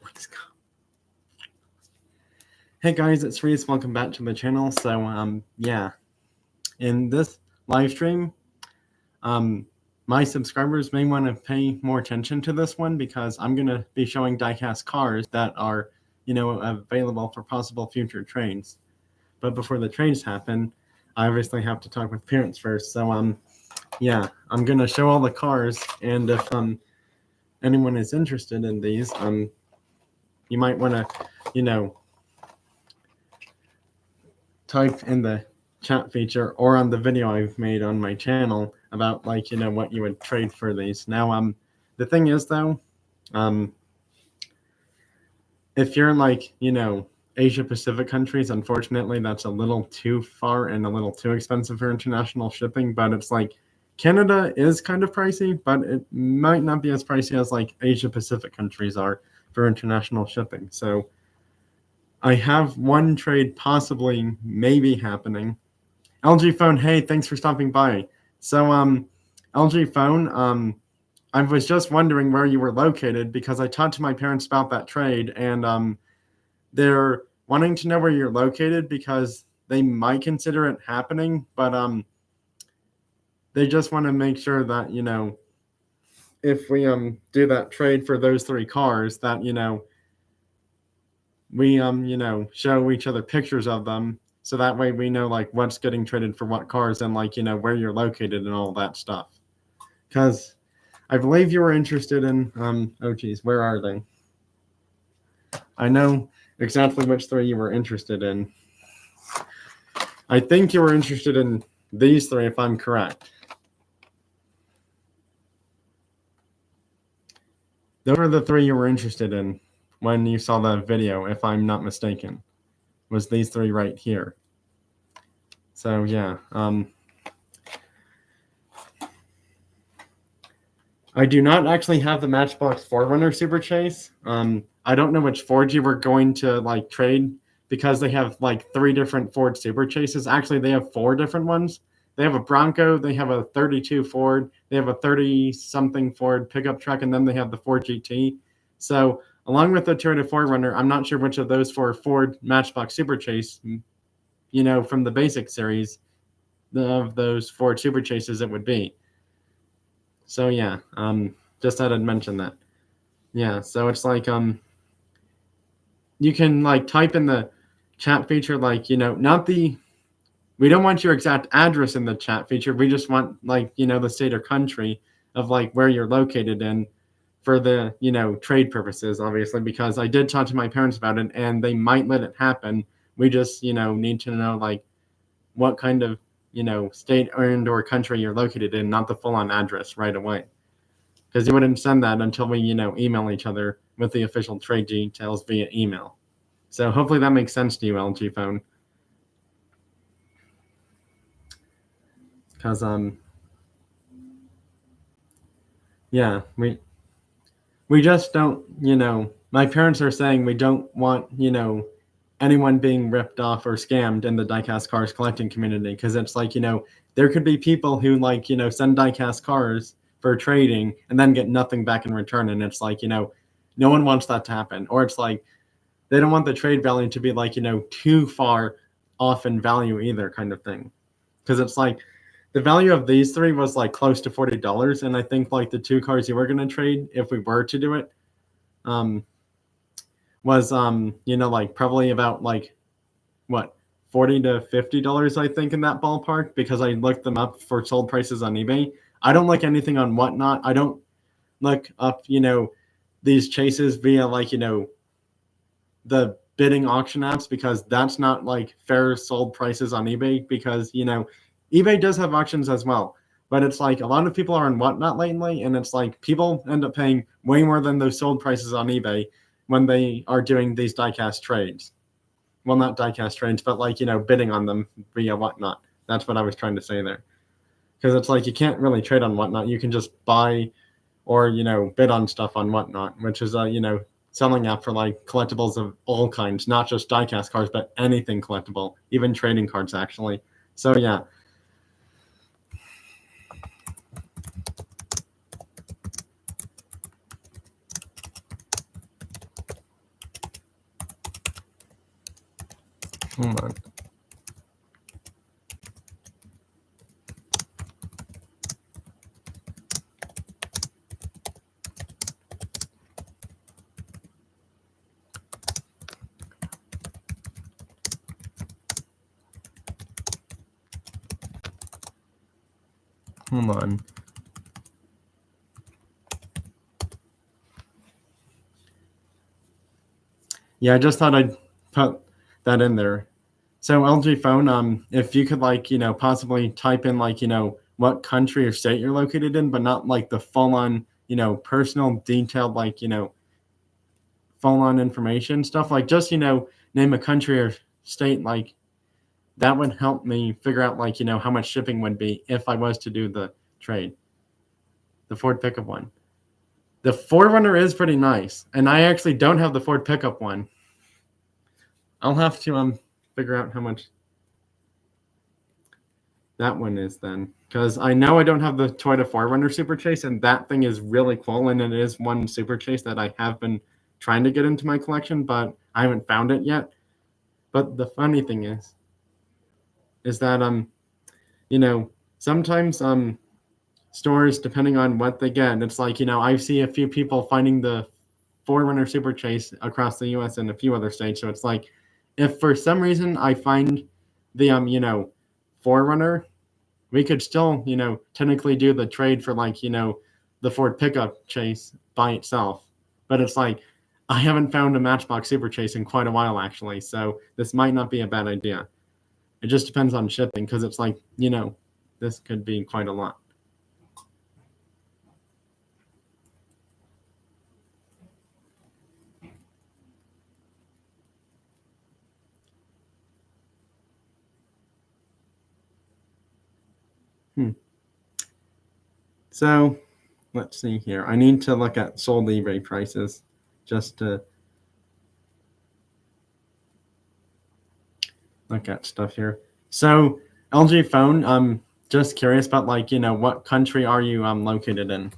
Let's go. Hey guys, it's Reese. Welcome back to the channel. So yeah, in this live stream, my subscribers may want to pay more attention to this one because I'm gonna be showing diecast cars that are, available for possible future trades. But before the trades happen, I obviously have to talk with parents first. So yeah, I'm gonna show all the cars, and if anyone is interested in these, you might want to, type in the chat feature or on the video I've made on my channel about what you would trade for these. Now, the thing is though, if you're in Asia Pacific countries, unfortunately that's a little too far and a little too expensive for international shipping, but it's Canada is kind of pricey, but it might not be as pricey as Asia Pacific countries are for international shipping. So I have one trade possibly maybe happening. LG Phone, hey, thanks for stopping by. So LG Phone, I was just wondering where you were located because I talked to my parents about that trade, and they're wanting to know where you're located because they might consider it happening, but they just want to make sure that, if we do that trade for those three cars, that we show each other pictures of them, so that way we know what's getting traded for what cars and where you're located and all that stuff. Because I believe you were interested in oh geez, where are they? I know exactly which three you were interested in. I think you were interested in these three, if I'm correct. Those are the three you were interested in when you saw that video, if I'm not mistaken, was these three right here. So yeah, I do not actually have the Matchbox 4Runner Super Chase. I don't know which Ford you were going to trade because they have three different Ford Super Chases. Actually, they have four different ones. They have a Bronco, they have a 32 Ford, they have a 30-something Ford pickup truck, and then they have the Ford GT. So along with the Toyota 4Runner, I'm not sure which of those four Ford Matchbox Super Chase, from the basic series of those Ford Super Chases it would be. So yeah, just thought I'd mention that. Yeah, so it's you can type in the chat feature not the, we don't want your exact address in the chat feature. We just want the state or country of where you're located in for the trade purposes, obviously, because I did talk to my parents about it and they might let it happen. We just need to know what kind of state or country you're located in, not the full-on address right away, because you wouldn't send that until we email each other with the official trade details via email. So hopefully that makes sense to you, LG Phone. Because yeah, we just don't, my parents are saying we don't want anyone being ripped off or scammed in the diecast cars collecting community, because it's there could be people who send diecast cars for trading and then get nothing back in return, and it's no one wants that to happen. Or it's they don't want the trade value to be too far off in value either, kind of thing, because it's the value of these three was close to $40, and I think the two cars you were going to trade, if we were to do it, was probably about what, $40 to $50, I think, in that ballpark, because I looked them up for sold prices on eBay. I don't look anything on Whatnot. I don't look up these chases via the bidding auction apps, because that's not fair sold prices on eBay, because eBay does have auctions as well, but it's a lot of people are on Whatnot lately, and it's people end up paying way more than those sold prices on eBay when they are doing these diecast trades. Well, not diecast trades, but bidding on them via Whatnot. That's what I was trying to say there, because it's you can't really trade on Whatnot. You can just buy or bid on stuff on Whatnot, which is a selling app for collectibles of all kinds, not just diecast cars, but anything collectible, even trading cards actually. So yeah. Hold on. Hold on. Yeah, I just thought I'd put that in there. So LG phone, if you could possibly type in what country or state you're located in, but not like the full on, personal detailed full on information stuff, like just name a country or state, like that would help me figure out how much shipping would be if I was to do the trade. The Ford pickup one. The 4Runner is pretty nice, and I actually don't have the Ford pickup one. I'll have to figure out how much that one is then, because I know I don't have the Toyota 4Runner Super Chase, and that thing is really cool, and it is one Super Chase that I have been trying to get into my collection, but I haven't found it yet. But the funny thing is that sometimes stores, depending on what they get, it's like I see a few people finding the 4Runner Super Chase across the U.S. and a few other states. So it's like, if for some reason I find the 4Runner, we could still technically do the trade for the Ford pickup Chase by itself. But it's like, I haven't found a Matchbox Super Chase in quite a while actually, so this might not be a bad idea. It just depends on shipping, because it's like this could be quite a lot. So let's see here. I need to look at sold eBay prices just to look at stuff here. So LG phone, I'm just curious about what country are you located in?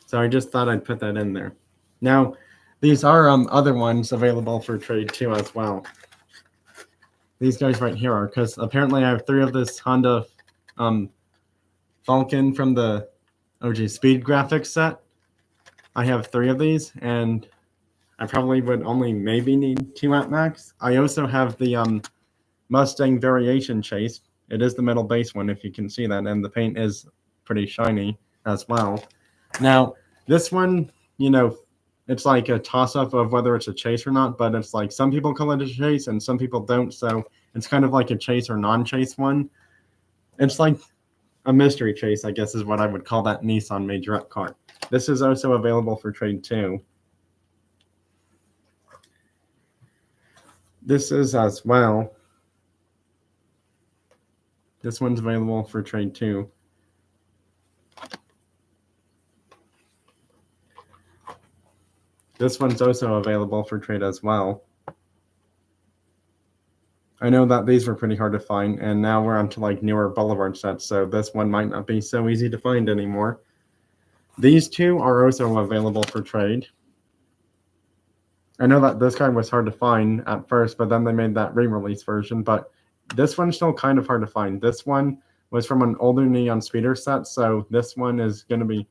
So I just thought I'd put that in there. Now, these are other ones available for trade too as well. These guys right here are, because apparently I have 3 of this Honda Falcon from the OG Speed graphics set. I have 3 of these, and I probably would only maybe need 2 at max. I also have the Mustang Variation Chase. It is the metal base one, if you can see that, and the paint is pretty shiny as well. Now, this one, it's like a toss-up of whether it's a chase or not, but it's like some people call it a chase and some people don't, so it's kind of like a chase or non-chase one. It's like a mystery chase, I guess is what I would call that Nissan Majorette car. This is also available for trade too. This is as well. This one's available for trade too. This one's also available for trade as well. I know that these were pretty hard to find, and now we're onto newer Boulevard sets, so this one might not be so easy to find anymore. These 2 are also available for trade. I know that this guy was hard to find at first, but then they made that re-release version, but this one's still kind of hard to find. This one was from an older Neon Speeder set, so this one is going to be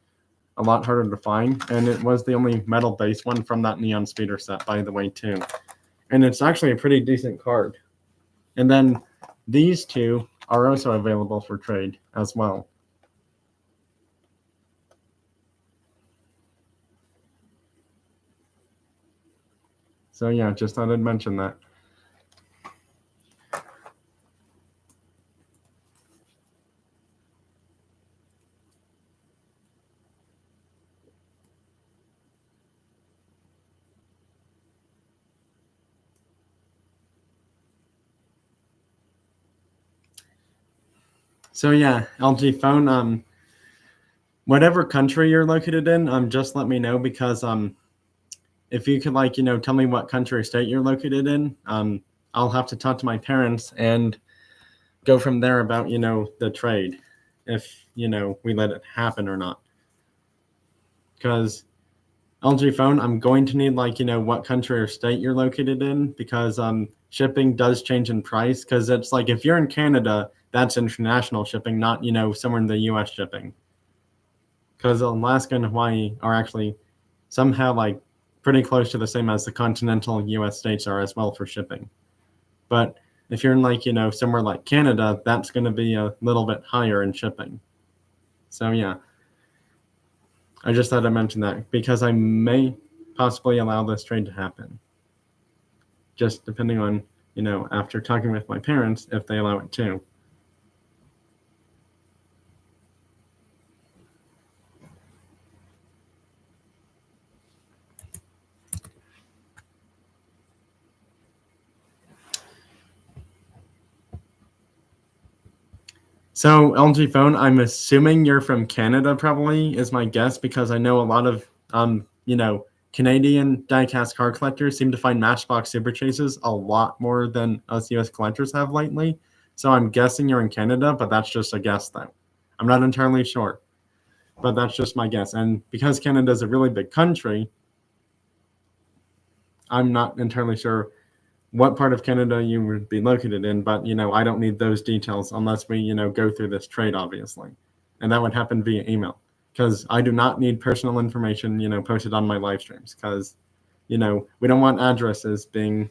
a lot harder to find, and it was the only metal base one from that Neon Speeder set, by the way, too. And it's actually a pretty decent card. And then these 2 are also available for trade as well. So yeah, just thought I'd mention that. So yeah, LG phone, whatever country you're located in, just let me know, because if you could tell me what country or state you're located in, I'll have to talk to my parents and go from there about the trade. if, we let it happen or not. Because LG phone, I'm going to need what country or state you're located in, because shipping does change in price. Because it's like if you're in Canada, that's international shipping, not somewhere in the U.S. shipping. Because Alaska and Hawaii are actually somehow pretty close to the same as the continental U.S. states are as well for shipping. But if you're in somewhere like Canada, that's going to be a little bit higher in shipping. So yeah, I just thought I'd mention that because I may possibly allow this trade to happen. Just depending on, after talking with my parents, if they allow it too. So LG phone, I'm assuming you're from Canada, probably is my guess, because I know a lot of Canadian diecast car collectors seem to find Matchbox Super Chases a lot more than us US collectors have lately. So I'm guessing you're in Canada, but that's just a guess though. I'm not entirely sure, but that's just my guess. And because Canada is a really big country, I'm not entirely sure what part of Canada you would be located in, but I don't need those details unless we go through this trade, obviously, and that would happen via email, because I do not need personal information posted on my live streams, because we don't want addresses being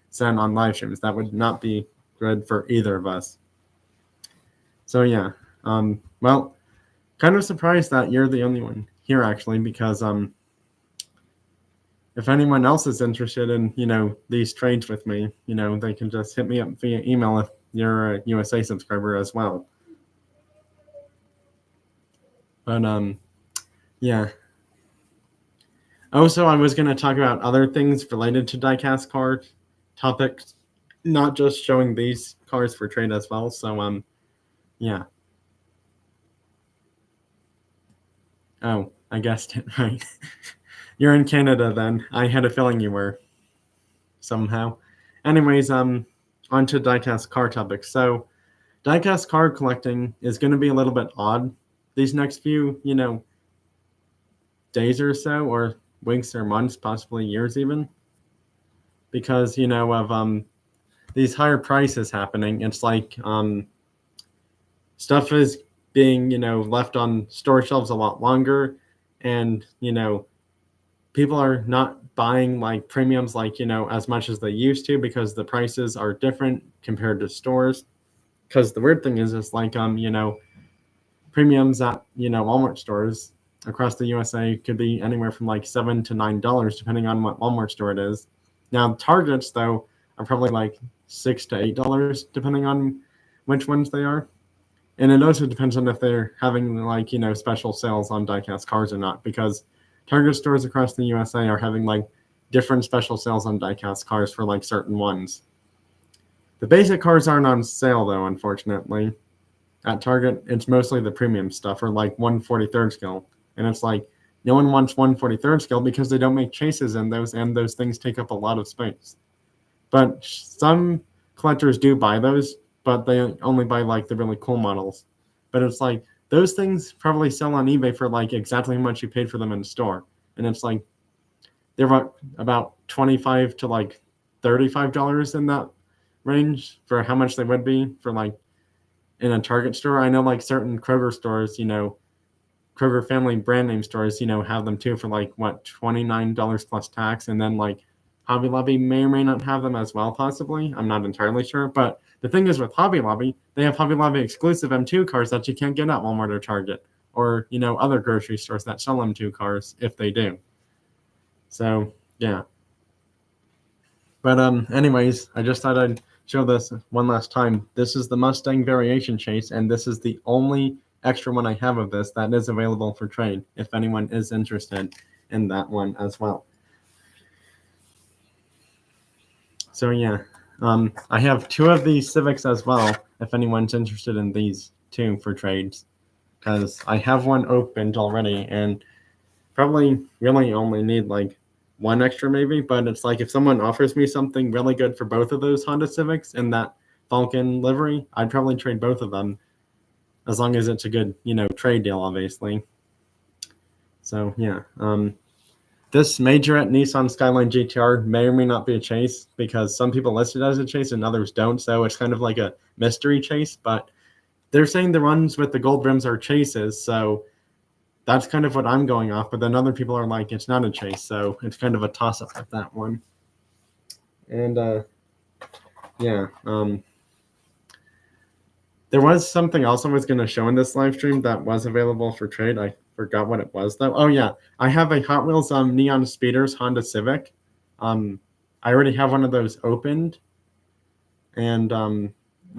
sent on live streams. That would not be good for either of us. So yeah, well, kind of surprised that you're the only one here actually, because if anyone else is interested in, these trades with me, they can just hit me up via email if you're a USA subscriber as well. But, yeah. Also, I was going to talk about other things related to diecast card topics, not just showing these cards for trade as well. So, yeah. Oh, I guessed it right. You're in Canada then. I had a feeling you were. Somehow. Anyways, on to diecast card topics. So diecast card collecting is going to be a little bit odd these next few, days or so, or weeks or months, possibly years even, because, of these higher prices happening. It's like stuff is being, left on store shelves a lot longer, and, people are not buying premiums as much as they used to, because the prices are different compared to stores. Because the weird thing is premiums at Walmart stores across the USA could be anywhere from $7 to $9 depending on what Walmart store it is. Now Targets though are probably $6 to $8 depending on which ones they are. And it also depends on if they're having special sales on diecast cars or not, because Target stores across the USA are having different special sales on diecast cars for certain ones. The basic cars aren't on sale though, unfortunately. At Target, it's mostly the premium stuff, or 1/43rd scale. And it's no one wants 1/43rd scale because they don't make chases in those, and those things take up a lot of space. But some collectors do buy those, but they only buy the really cool models. But it's those things probably sell on eBay for exactly how much you paid for them in the store. And it's they're about $25 to $35 in that range for how much they would be for in a Target store. I know certain Kroger stores, Kroger family brand name stores, have them too for $29 plus tax. And then Hobby Lobby may or may not have them as well, possibly. I'm not entirely sure. But the thing is with Hobby Lobby, they have Hobby Lobby exclusive M2 cars that you can't get at Walmart or Target, or, other grocery stores that sell M2 cars if they do. So, yeah. But anyways, I just thought I'd show this one last time. This is the Mustang Variation Chase, and this is the only extra one I have of this that is available for trade, if anyone is interested in that one as well. So yeah, I have two of these Civics as well, if anyone's interested in these two for trades, because I have one opened already, and probably really only need one extra maybe. But it's if someone offers me something really good for both of those Honda Civics and that Falcon livery, I'd probably trade both of them. as long as it's a good, trade deal, obviously. So yeah, this Majorette Nissan Skyline GTR may or may not be a chase because some people list it as a chase and others don't. So it's kind of like a mystery chase, but they're saying the ones with the gold rims are chases. So that's kind of what I'm going off. But then other people are like, it's not a chase. So it's kind of a toss up with that one. And yeah, there was something else I was going to show in this live stream that was available for trade. I forgot what it was though. Oh yeah, I have a Hot Wheels Neon Speeders Honda Civic. I already have one of those opened, and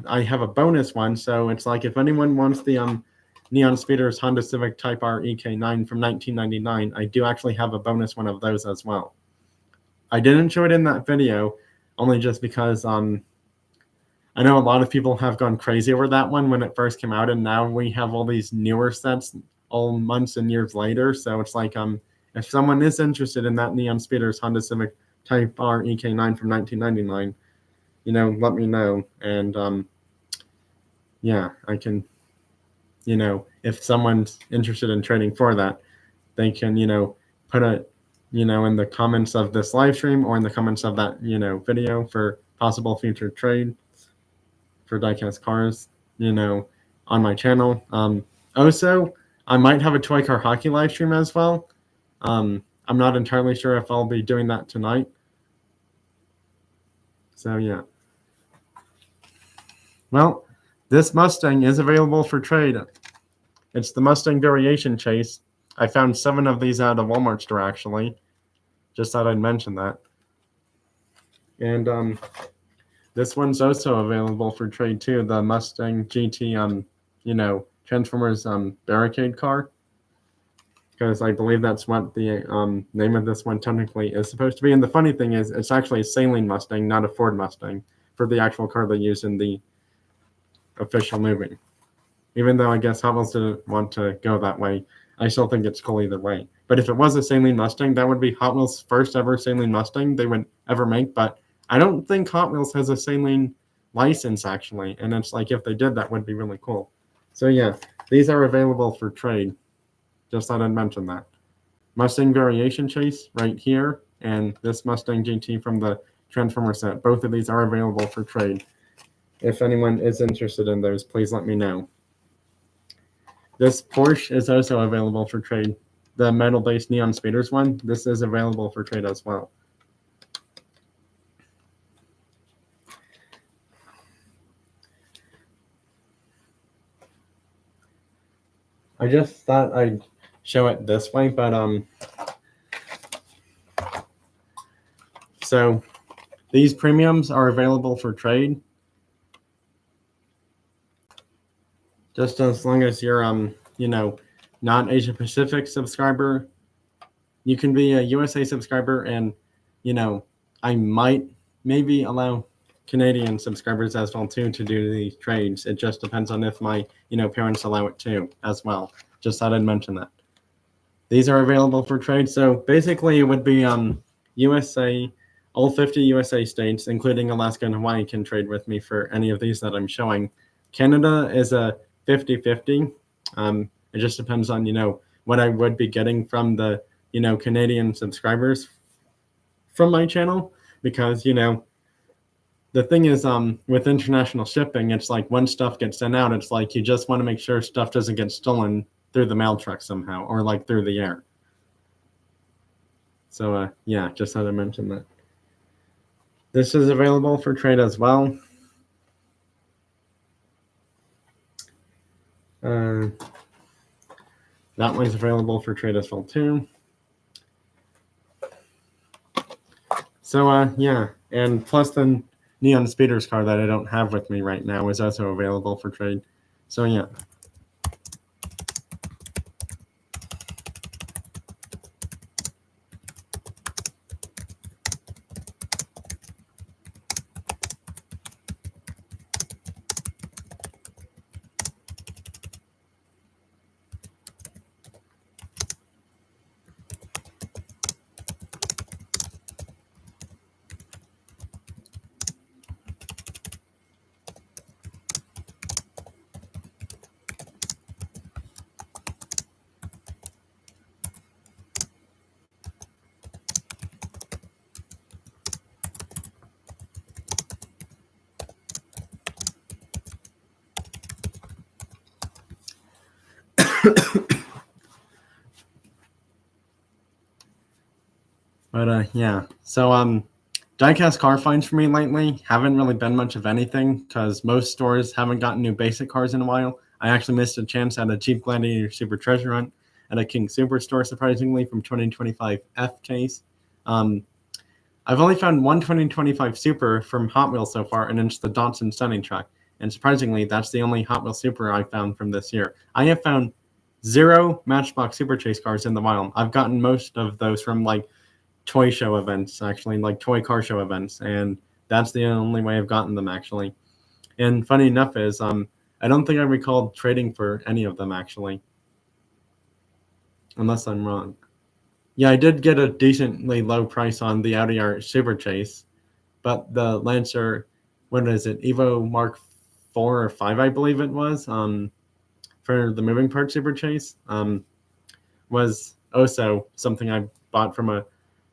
I have a bonus one. So it's like if anyone wants the Neon Speeders Honda Civic Type R EK9 from 1999, I do actually have a bonus one of those as well. I didn't show it in that video, only just because I know a lot of people have gone crazy over that one when it first came out, and now we have all these newer sets all months and years later. So it's like if someone is interested in that Neon Speeders Honda Civic Type R EK9 from 1999, let me know. And yeah, I can, if someone's interested in trading for that, they can, put it, in the comments of this live stream or in the comments of that, video for possible future trade for Diecast cars, on my channel. Also, I might have a toy car hockey live stream as well. I'm not entirely sure if I'll be doing that tonight. So yeah. Well, this Mustang is available for trade. It's the Mustang Variation Chase. I found 7 of these at a Walmart store actually. Just thought I'd mention that. And this one's also available for trade too. The Mustang GT, Transformers barricade car. Because I believe that's what the name of this one technically is supposed to be. And the funny thing is, it's actually a Saline Mustang, not a Ford Mustang, for the actual car they use in the official movie. Even though I guess Hot Wheels didn't want to go that way, I still think it's cool either way. But if it was a Saline Mustang, that would be Hot Wheels' first ever Saline Mustang they would ever make. But I don't think Hot Wheels has a Saline license, actually. And it's like, if they did, that would be really cool. So yeah, these are available for trade. Just thought I'd mention that. Mustang Variation Chase right here, and this Mustang GT from the Transformer set. Both of these are available for trade. If anyone is interested in those, please let me know. This Porsche is also available for trade. The metal-based Neon Speeders one, this is available for trade as well. I just thought I'd show it this way, but so these premiums are available for trade. Just as long as you're not Asia Pacific subscriber, you can be a USA subscriber, and I might maybe allow Canadian subscribers as well too to do these trades. It just depends on if my parents allow it too as well. Just thought I'd mention that. These are available for trade. So basically, it would be USA, all 50 USA states, including Alaska and Hawaii, can trade with me for any of these that I'm showing. Canada is a 50-50. It just depends on what I would be getting from the Canadian subscribers from my channel, because the thing is, with international shipping, it's like when stuff gets sent out, it's like you just want to make sure stuff doesn't get stolen through the mail truck somehow, or like through the air. So yeah, just thought I mentioned that. This is available for trade as well. That one's available for trade as well too. So yeah, and plus the Neon Speeders car that I don't have with me right now is also available for trade. So yeah. But yeah. So diecast car finds for me lately haven't really been much of anything because most stores haven't gotten new basic cars in a while. I actually missed a chance at a cheap Gladiator Super Treasure Hunt at a King Superstore, surprisingly, from 2025 F case. I've only found one 2025 Super from Hot Wheels so far, and it's the Datsun Stunning Truck. And surprisingly, that's the only Hot Wheels Super I found from this year. I have found 0 Matchbox Super Chase cars in the wild. I've gotten most of those from like toy show events, actually, like toy car show events, and that's the only way I've gotten them, actually. And funny enough is, I don't think I recall trading for any of them, actually, unless I'm wrong. Yeah, I did get a decently low price on the Audi R Super Chase, but the Lancer, what is it, Evo Mark 4 or 5, I believe it was, for the moving part Super Chase, was also something I bought from a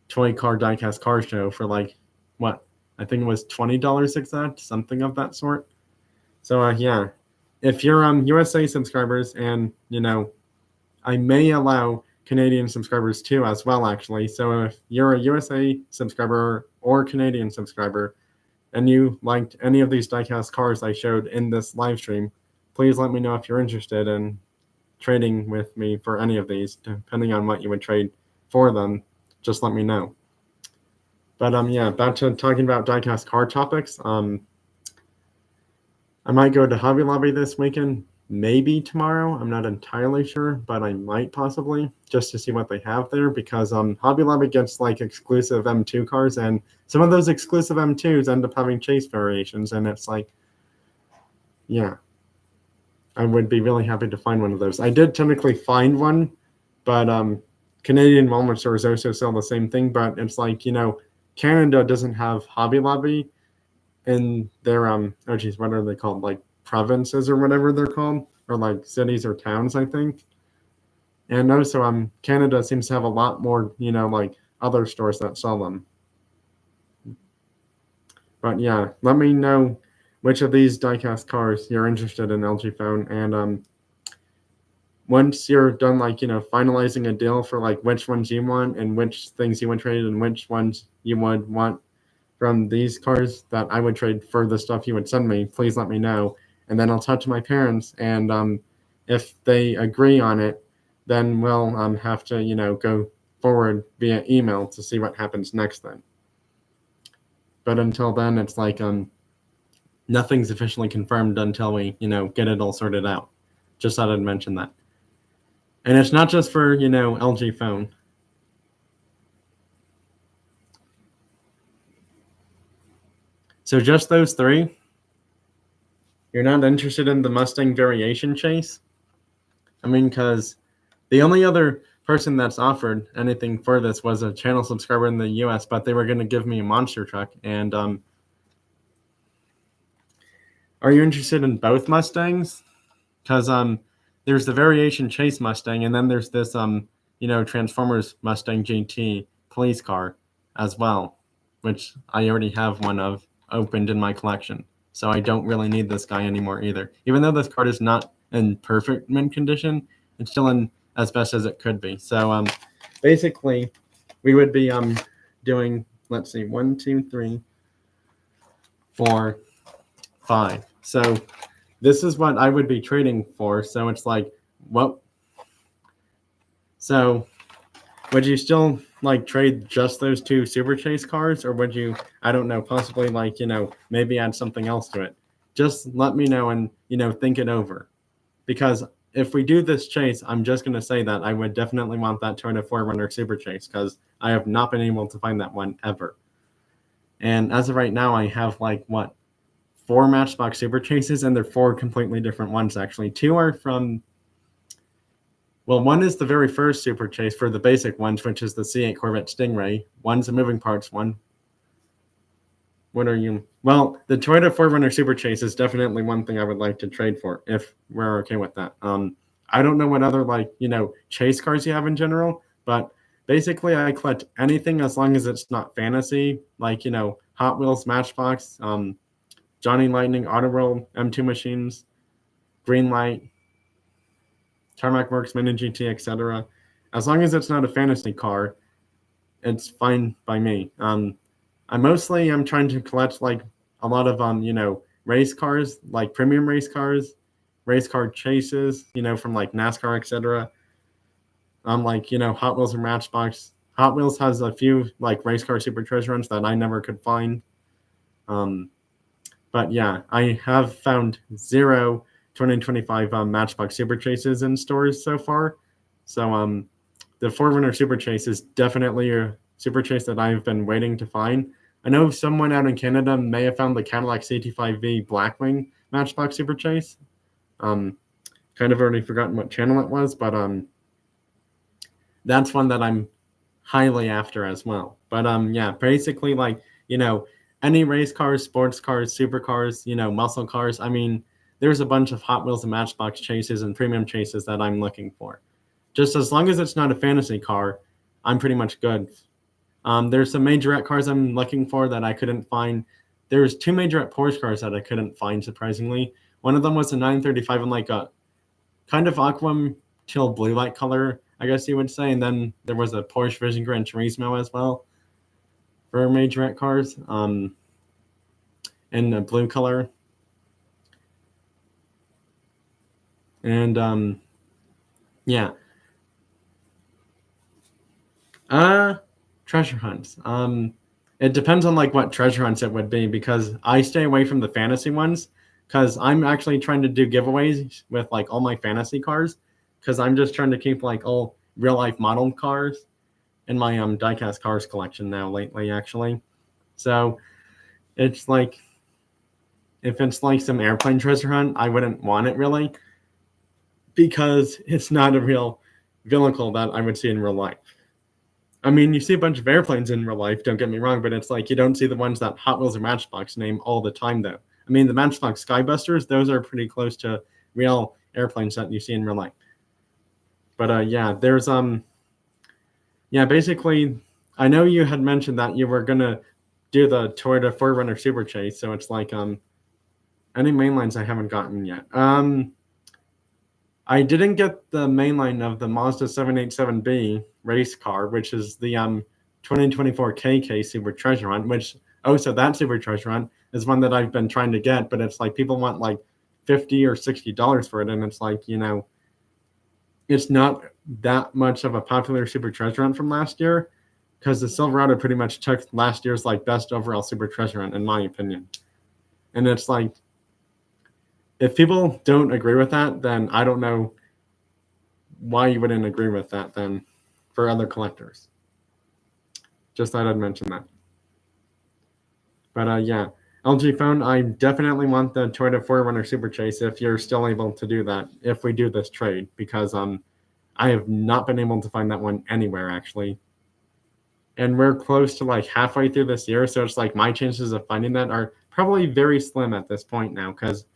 toy car diecast car show for like what, I think it was $20 exact, something of that sort. So yeah, if you're USA subscribers, and I may allow Canadian subscribers too as well, actually. So if you're a USA subscriber or Canadian subscriber and you liked any of these diecast cars I showed in this live stream, please let me know if you're interested in trading with me for any of these. Depending on what you would trade for them, just let me know. But yeah, back to talking about diecast car topics. I might go to Hobby Lobby this weekend, maybe tomorrow. I'm not entirely sure, but I might possibly, just to see what they have there, because Hobby Lobby gets like exclusive M2 cars, and some of those exclusive M2s end up having chase variations, and it's like, yeah, I would be really happy to find one of those. I did technically find one, but Canadian Walmart stores also sell the same thing, but it's like, Canada doesn't have Hobby Lobby in their oh geez, what are they called, like provinces or whatever they're called, or like cities or towns, I think. And also Canada seems to have a lot more, like other stores that sell them. But yeah, let me know which of these diecast cars you're interested in, LG Phone, and once you're done, like, finalizing a deal for like which ones you want and which things you would trade and which ones you would want from these cars that I would trade for the stuff you would send me, please let me know. And then I'll talk to my parents, and if they agree on it, then we'll have to, go forward via email to see what happens next then. But until then, it's like nothing's officially confirmed until we, get it all sorted out. Just thought I'd mention that. And it's not just for, LG Phone. So just those three? You're not interested in the Mustang variation chase? I mean, because the only other person that's offered anything for this was a channel subscriber in the US, but they were going to give me a monster truck. And are you interested in both Mustangs? Because there's the variation chase Mustang, and then there's this Transformers Mustang GT police car as well, which I already have one of opened in my collection. So I don't really need this guy anymore either. Even though this card is not in perfect mint condition, it's still in as best as it could be. So basically, we would be doing, let's see, 1, 2, 3, 4, 5. So this is what I would be trading for. So it's like, what? So would you still like trade just those two Super Chase cars, or would you, I don't know, possibly like, maybe add something else to it? Just let me know and, think it over. Because if we do this chase, I'm just going to say that I would definitely want that Toyota 4Runner Super Chase, because I have not been able to find that one ever. And as of right now, I have like, what, 4 Matchbox Super Chases, and they're 4 completely different ones, actually. 2 are from, well, one is the very first Super Chase for the basic ones, which is the C8 Corvette Stingray. One's a moving parts one. What are you? Well, the Toyota 4Runner Super Chase is definitely one thing I would like to trade for, if we're okay with that. I don't know what other, like, chase cars you have in general, but basically I collect anything as long as it's not fantasy, like, Hot Wheels, Matchbox, Johnny Lightning, Autoworld, M2 machines, Greenlight, Tarmac Works, Mini GT, etc. As long as it's not a fantasy car, it's fine by me. I mostly am trying to collect like a lot of race cars, like premium race cars, race car chases, from like NASCAR, etc. Like Hot Wheels and Matchbox. Hot Wheels has a few like race car super treasure hunts that I never could find. But yeah, I have found 2025 Matchbox Super Chases in stores so far. So the Forerunner Super Chase is definitely a Super Chase that I've been waiting to find. I know someone out in Canada may have found the Cadillac CT5V Blackwing Matchbox Super Chase. Kind of already forgotten what channel it was, but that's one that I'm highly after as well. But yeah, basically like any race cars, sports cars, supercars, muscle cars. I mean, there's a bunch of Hot Wheels and Matchbox chases and premium chases that I'm looking for. Just as long as it's not a fantasy car, I'm pretty much good. There's some majorette cars I'm looking for that I couldn't find. There's two majorette Porsche cars that I couldn't find, surprisingly. One of them was a 935 in like a kind of aqua till blue light color, I guess you would say. And then there was a Porsche Vision Gran Turismo as well for majorette cars in a blue color. And yeah. Treasure hunts. It depends on like what treasure hunts it would be because I stay away from the fantasy ones because I'm actually trying to do giveaways with like all my fantasy cars because I'm just trying to keep like all real life modeled cars in my diecast cars collection now lately actually. So it's like if it's like some airplane treasure hunt, I wouldn't want it really because it's not a real vehicle that I would see in real life. I mean, you see a bunch of airplanes in real life, don't get me wrong, but it's like you don't see the ones that Hot Wheels or Matchbox name all the time, though. I mean, the Matchbox Skybusters, those are pretty close to real airplanes that you see in real life. But yeah, there's yeah, basically, I know you had mentioned that you were gonna do the Toyota 4Runner Super Chase, so it's like any mainlines I haven't gotten yet. I didn't get the mainline of the Mazda 787B race car, which is the 2024 KK Super Treasure Hunt, which so that Super Treasure Hunt is one that I've been trying to get, but it's like people want like $50 or $60 for it, and it's like it's not that much of a popular Super Treasure Hunt from last year because the Silverado pretty much took last year's like best overall Super Treasure Hunt in my opinion, and it's like if people don't agree with that, then I don't know why you wouldn't agree with that then for other collectors. Just thought I'd mention that. But yeah, LG Phone, I definitely want the Toyota 4Runner Super Chase if you're still able to do that, if we do this trade, because I have not been able to find that one anywhere actually. And we're close to like halfway through this year, so it's like my chances of finding that are probably very slim at this point now, because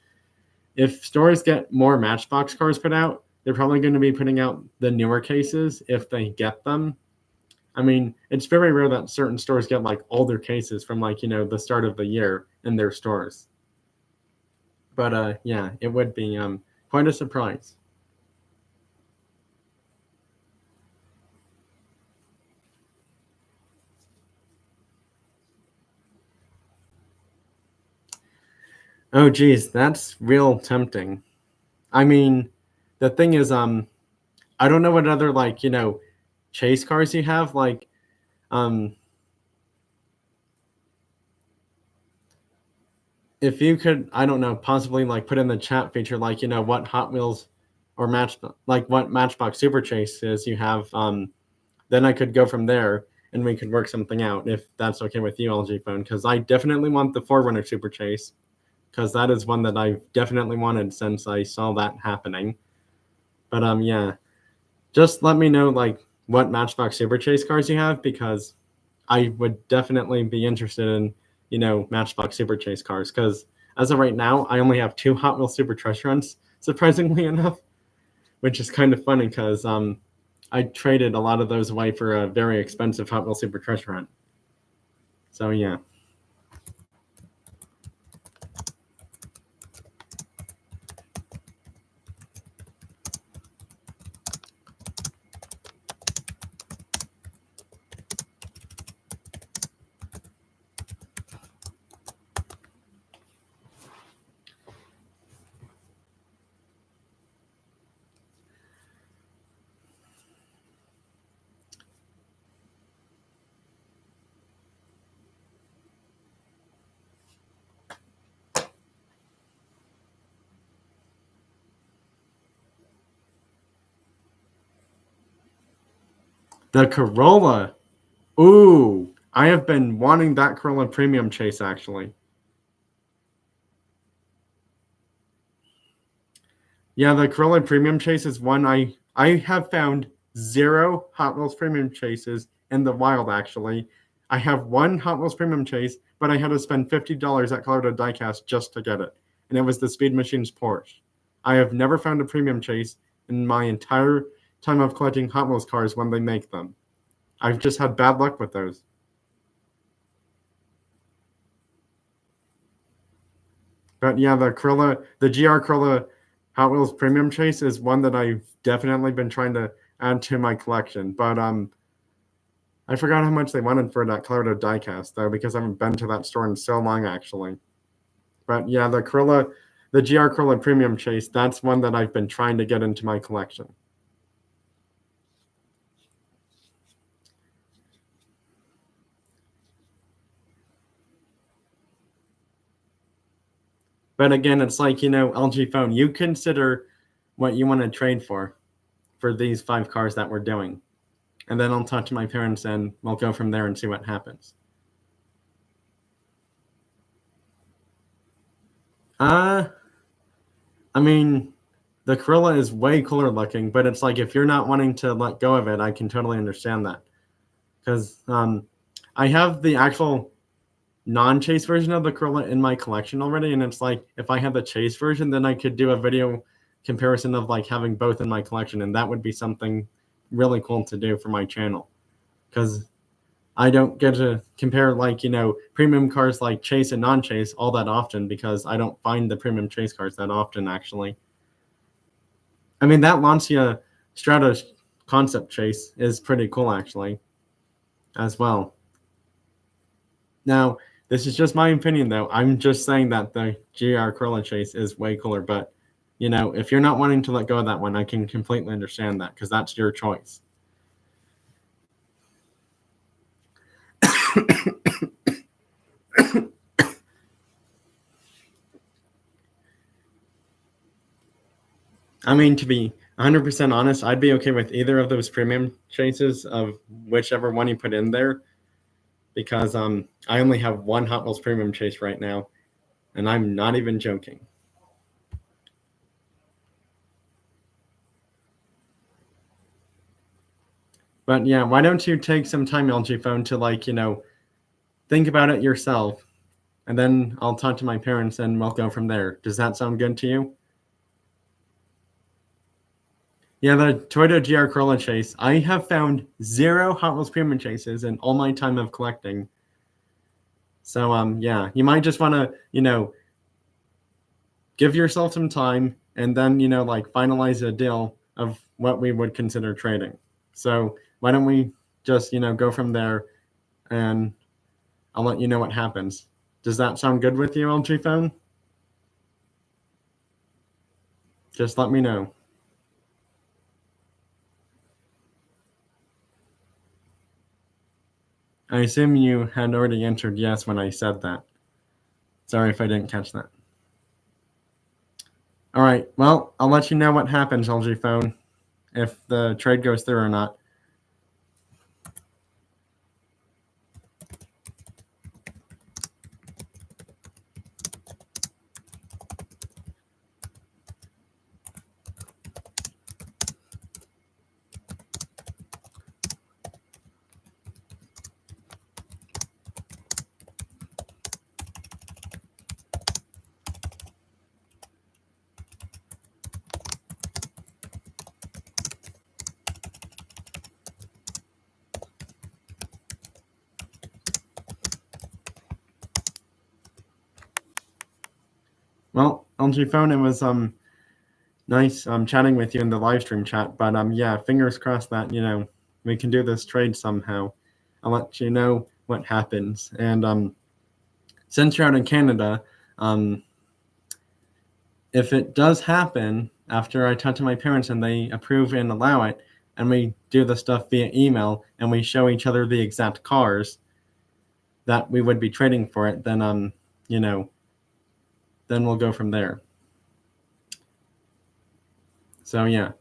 if stores get more Matchbox cars put out, they're probably going to be putting out the newer cases if they get them. I mean, it's very rare that certain stores get like older cases from like, the start of the year in their stores. But yeah, it would be quite a surprise. Oh geez, that's real tempting. I mean, the thing is, I don't know what other like, chase cars you have. Like, if you could, I don't know, possibly like put in the chat feature, like, what Hot Wheels or what Matchbox Super Chases you have, then I could go from there and we could work something out if that's okay with you, LG Phone, because I definitely want the 4Runner Super Chase because that is one that I've definitely wanted since I saw that happening. But yeah, just let me know like what Matchbox Super Chase cars you have because I would definitely be interested in Matchbox Super Chase cars because as of right now I only have two Hot Wheels Super Treasure Hunts, surprisingly enough, which is kind of funny because I traded a lot of those away for a very expensive Hot Wheels Super Treasure Hunt. So yeah. The Corolla. Ooh, I have been wanting that Corolla Premium Chase, actually. Yeah, the Corolla Premium Chase is one I have found 0 Hot Wheels Premium Chases in the wild, actually. I have one Hot Wheels Premium Chase, but I had to spend $50 at Colorado Diecast just to get it, and it was the Speed Machine's Porsche. I have never found a Premium Chase in my entire time of collecting Hot Wheels cars when they make them. I've just had bad luck with those. But yeah, the GR Corolla Hot Wheels Premium Chase is one that I've definitely been trying to add to my collection. But I forgot how much they wanted for that Colorado Diecast though, because I haven't been to that store in so long actually. But yeah, the GR Corolla Premium Chase, that's one that I've been trying to get into my collection. But again, it's like, LG Phone, you consider what you want to trade for these 5 cars that we're doing. And then I'll talk to my parents and we'll go from there and see what happens. I mean, the Corolla is way cooler looking, but it's like if you're not wanting to let go of it, I can totally understand that. Because I have the actual non-chase version of the Corolla in my collection already, and it's like if I had the chase version, then I could do a video comparison of like having both in my collection, and that would be something really cool to do for my channel. Because I don't get to compare like, premium cars like chase and non-chase all that often because I don't find the premium chase cars that often actually. I mean, that Lancia Strata concept chase is pretty cool actually as well. Now, this is just my opinion though. I'm just saying that the GR Corolla chase is way cooler, but if you're not wanting to let go of that one, I can completely understand that because that's your choice. I mean, to be 100% honest, I'd be okay with either of those premium chases of whichever one you put in there because I only have one Hot Wheels premium chase right now, and I'm not even joking. But yeah, why don't you take some time, LG Phone, to think about it yourself, and then I'll talk to my parents and we'll go from there. Does that sound good to you? Yeah, the Toyota GR Corolla chase. I have found 0 Hot Wheels premium chases in all my time of collecting. So yeah, you might just want to give yourself some time and then finalize a deal of what we would consider trading. So why don't we just go from there, and I'll let you know what happens. Does that sound good with you, LG Phone? Just let me know. I assume you had already answered yes when I said that. Sorry if I didn't catch that. All right, well, I'll let you know what happens, LG Phone, if the trade goes through or not. Well, LG Phone, it was nice chatting with you in the live stream chat, but yeah, fingers crossed that we can do this trade somehow. I'll let you know what happens. And since you're out in Canada, if it does happen after I talk to my parents and they approve and allow it, and we do the stuff via email and we show each other the exact cars that we would be trading for it, then then we'll go from there. So yeah.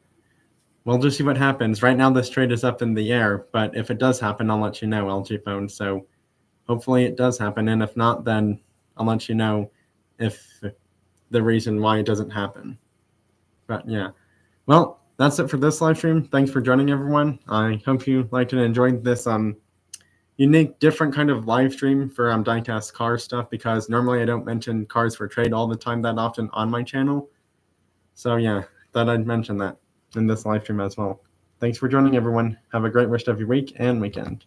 we'll just see what happens. Right now, this trade is up in the air, but if it does happen, I'll let you know, LG Phone. So hopefully it does happen, and if not, then I'll let you know if the reason why it doesn't happen. But yeah, well, that's it for this live stream. Thanks for joining, everyone. I hope you liked and enjoyed this unique, different kind of live stream for Diecast car stuff, because normally I don't mention cars for trade all the time that often on my channel. So yeah, thought I'd mention that in this live stream as well. Thanks for joining, everyone. Have a great rest of your week and weekend.